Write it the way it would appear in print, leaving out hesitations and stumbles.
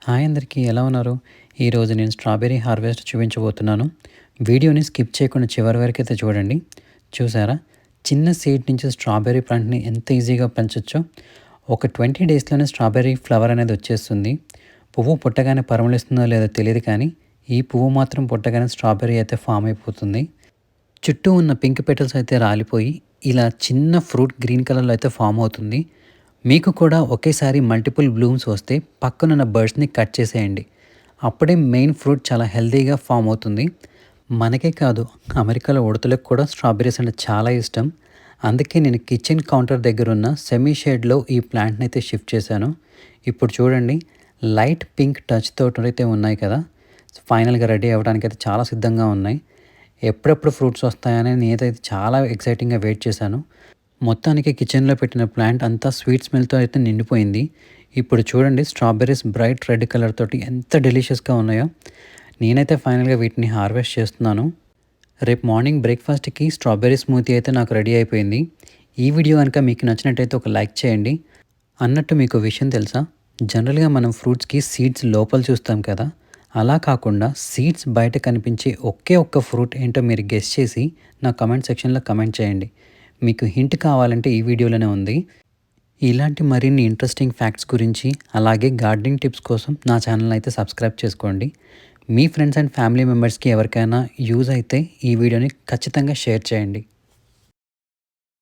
Hi అందరికీ ఎలా ఉన్నారు? ఈరోజు నేను స్ట్రాబెర్రీ హార్వెస్ట్ చూపించబోతున్నాను. వీడియోని స్కిప్ చేయకుండా చివరి వరకు అయితే చూడండి. చూసారా? చిన్న సీడ్ నుంచి స్ట్రాబెర్రీ ప్లాంట్‌ని ఎంత ఈజీగా పెంచొచ్చో. ఒక 20 డేస్‌లోనే స్ట్రాబెర్రీ ఫ్లవర్ అనేది వచ్చేస్తుంది. పువ్వు పుట్టగానే పరిమళిస్తుందో లేదో తెలీదు కానీ, ఈ పువ్వు మాత్రం పుట్టగానే స్ట్రాబెర్రీ అయితే ఫామ్ అయిపోతుంది. చుట్టూ ఉన్న పింక్ పెటల్స్ అయితే రాలిపోయి, ఇలా చిన్న ఫ్రూట్ గ్రీన్ కలర్‌లో అయితే ఫామ్ అవుతుంది. మీకు కూడా ఒకేసారి మల్టిపుల్ బ్లూమ్స్ వస్తే పక్కనున్న బర్డ్స్ని కట్ చేసేయండి. అప్పుడే మెయిన్ ఫ్రూట్ చాలా హెల్తీగా ఫామ్ అవుతుంది. మనకే కాదు, అమెరికాలో ఉడతలకు కూడా స్ట్రాబెర్రీస్ అంటే చాలా ఇష్టం. అందుకే నేను కిచెన్ కౌంటర్ దగ్గర ఉన్న సెమీ షేడ్లో ఈ ప్లాంట్ని అయితే షిఫ్ట్ చేశాను. ఇప్పుడు చూడండి, లైట్ పింక్ టచ్ తోటి అయితే ఉన్నాయి కదా, ఫైనల్గా రెడీ అవ్వడానికి అయితే చాలా సిద్ధంగా ఉన్నాయి. ఎప్పుడెప్పుడు ఫ్రూట్స్ వస్తాయని నేనైతే చాలా ఎక్సైటింగ్గా వెయిట్ చేశాను. మొత్తానికి కిచెన్లో పెట్టిన ప్లాంట్ అంతా స్వీట్ స్మెల్తో అయితే నిండిపోయింది. ఇప్పుడు చూడండి, స్ట్రాబెర్రీస్ బ్రైట్ రెడ్ కలర్ తోటి ఎంత డెలిషియస్గా ఉన్నాయో. నేనైతే ఫైనల్గా వీటిని హార్వెస్ట్ చేస్తున్నాను. రేపు మార్నింగ్ బ్రేక్ఫాస్ట్కి స్ట్రాబెర్రీ స్మూతీ అయితే నాకు రెడీ అయిపోయింది. ఈ వీడియో కనుక మీకు నచ్చినట్టయితే ఒక లైక్ చేయండి. అన్నట్టు మీకు విషయం తెలుసా? జనరల్గా మనం ఫ్రూట్స్కి సీడ్స్ లోపల చూస్తాం కదా, అలా కాకుండా సీడ్స్ బయట కనిపించే ఒకే ఒక్క ఫ్రూట్ ఏంటో మీరు గెస్ చేసి నా కమెంట్ సెక్షన్లో కమెంట్ చేయండి. మీకు హింట్ కావాలంటే ఈ వీడియోలోనే ఉంది. ఇలాంటి మరిన్ని ఇంట్రెస్టింగ్ ఫ్యాక్ట్స్ గురించి, అలాగే గార్డెనింగ్ టిప్స్ కోసం నా ఛానల్ అయితే సబ్స్క్రైబ్ చేసుకోండి. మీ ఫ్రెండ్స్ అండ్ ఫ్యామిలీ మెంబర్స్కి ఎవరికైనా యూజ్ అయితే ఈ వీడియోని ఖచ్చితంగా షేర్ చేయండి.